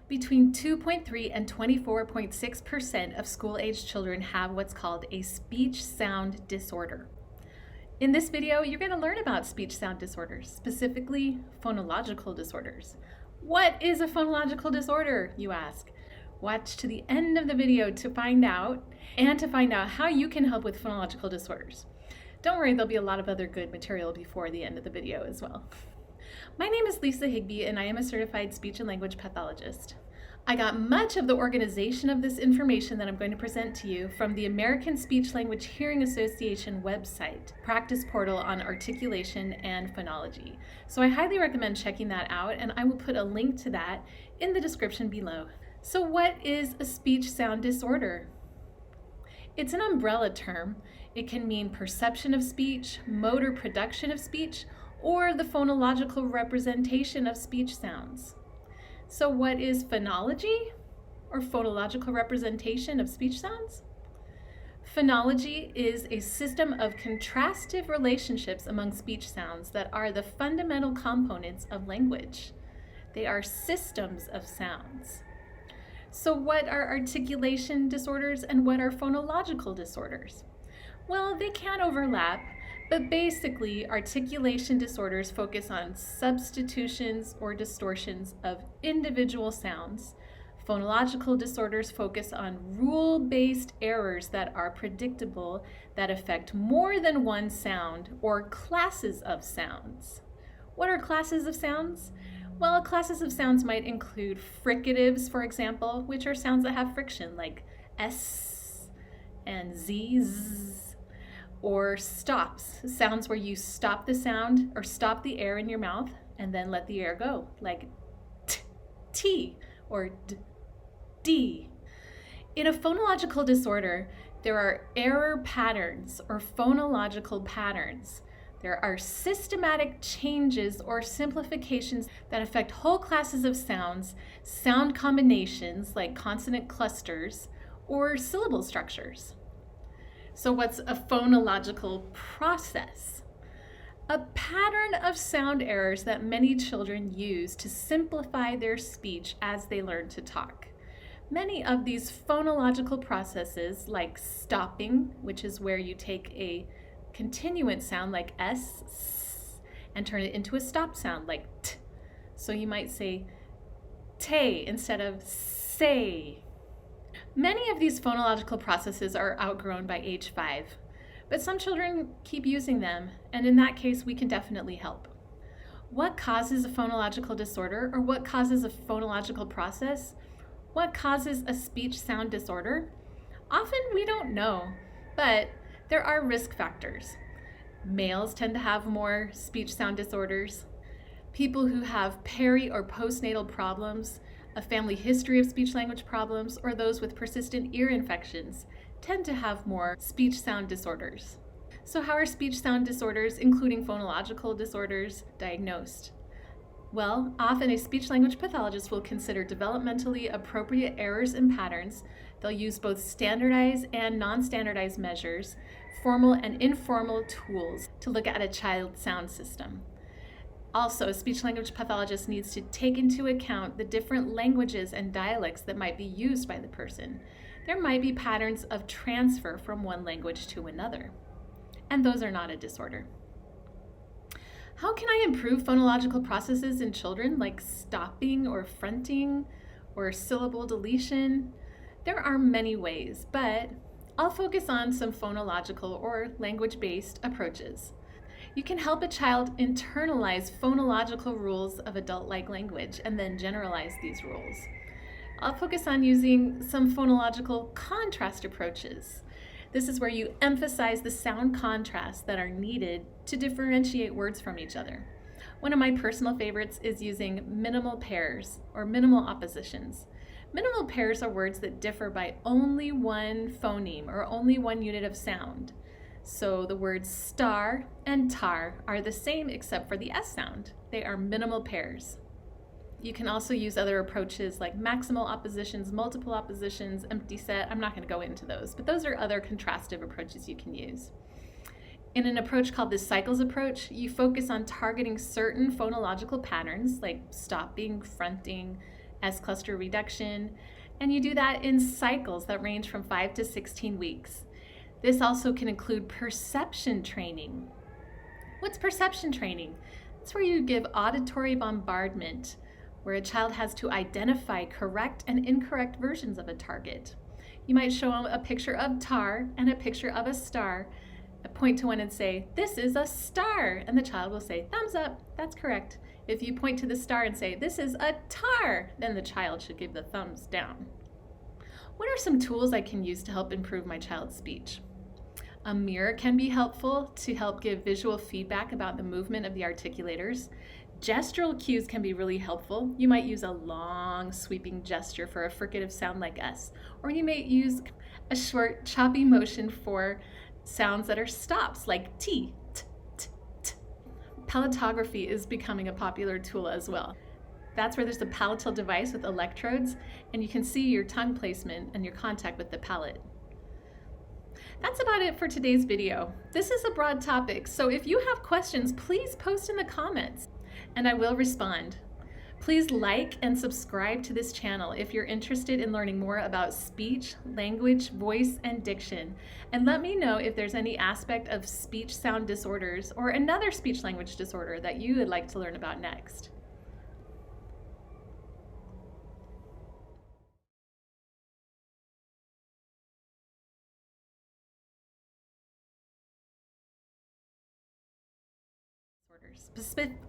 Between 2.3 and 24.6% of school-aged children have what's called a speech-sound disorder. In this video, you're going to learn about speech-sound disorders, specifically phonological disorders. What is a phonological disorder, you ask? Watch to the end of the video to find out, and to find out how you can help with phonological disorders. Don't worry, there'll be a lot of other good material before the end of the video as well. My name is Lisa Higbee, and I am a certified speech and language pathologist. I got much of the organization of this information that I'm going to present to you from the American Speech Language Hearing Association website, practice portal on articulation and phonology. So I highly recommend checking that out, and I will put a link to that in the description below. So what is a speech sound disorder? It's an umbrella term. It can mean perception of speech, motor production of speech, or the phonological representation of speech sounds. So what is phonology, or phonological representation of speech sounds? Phonology is a system of contrastive relationships among speech sounds that are the fundamental components of language. They are systems of sounds. So what are articulation disorders and what are phonological disorders? Well, they can overlap, but basically articulation disorders focus on substitutions or distortions of individual sounds. Phonological disorders focus on rule-based errors that are predictable that affect more than one sound or classes of sounds. What are classes of sounds? Well, classes of sounds might include fricatives, for example, which are sounds that have friction, like S and Z, Z, or stops, sounds where you stop the sound or stop the air in your mouth and then let the air go, like T, T, or D, D. In a phonological disorder, there are error patterns or phonological patterns. There are systematic changes or simplifications that affect whole classes of sounds, sound combinations like consonant clusters, or syllable structures. So what's a phonological process? A pattern of sound errors that many children use to simplify their speech as they learn to talk. Many of these phonological processes, like stopping, which is where you take a continuant sound like S and turn it into a stop sound like T. So you might say te instead of say. Many of these phonological processes are outgrown by age 5, but some children keep using them, and in that case we can definitely help. What causes a phonological disorder, or what causes a phonological process? What causes a speech sound disorder? Often we don't know, but there are risk factors. Males tend to have more speech sound disorders. People who have peri or postnatal problems, a family history of speech language problems, or those with persistent ear infections tend to have more speech sound disorders. So how are speech sound disorders, including phonological disorders, diagnosed? Well, often a speech language pathologist will consider developmentally appropriate errors and patterns. They'll use both standardized and non-standardized measures, formal and informal tools to look at a child's sound system. Also, a speech language pathologist needs to take into account the different languages and dialects that might be used by the person. There might be patterns of transfer from one language to another, and those are not a disorder. How can I improve phonological processes in children, like stopping or fronting or syllable deletion? There are many ways, but I'll focus on some phonological or language-based approaches. You can help a child internalize phonological rules of adult-like language and then generalize these rules. I'll focus on using some phonological contrast approaches. This is where you emphasize the sound contrasts that are needed to differentiate words from each other. One of my personal favorites is using minimal pairs or minimal oppositions. Minimal pairs are words that differ by only one phoneme or only one unit of sound. So the words star and tar are the same except for the S sound. They are minimal pairs. You can also use other approaches like maximal oppositions, multiple oppositions, empty set. I'm not going to go into those, but those are other contrastive approaches you can use. In an approach called the cycles approach, you focus on targeting certain phonological patterns like stopping, fronting, S-cluster reduction, and you do that in cycles that range from 5 to 16 weeks. This also can include perception training. What's perception training? It's where you give auditory bombardment, where a child has to identify correct and incorrect versions of a target. You might show them a picture of tar and a picture of a star, point to one and say, "This is a star," and the child will say, "Thumbs up, that's correct." If you point to the star and say, "This is a tar," then the child should give the thumbs down. What are some tools I can use to help improve my child's speech? A mirror can be helpful to help give visual feedback about the movement of the articulators. Gestural cues can be really helpful. You might use a long sweeping gesture for a fricative sound like S, or you may use a short choppy motion for sounds that are stops like T, T, T, T. Palatography is becoming a popular tool as well. That's where there's a palatal device with electrodes, and you can see your tongue placement and your contact with the palate. That's about it for today's video. This is a broad topic, so if you have questions, please post in the comments and I will respond. Please like and subscribe to this channel if you're interested in learning more about speech, language, voice, and diction. And let me know if there's any aspect of speech sound disorders or another speech language disorder that you would like to learn about next. Specific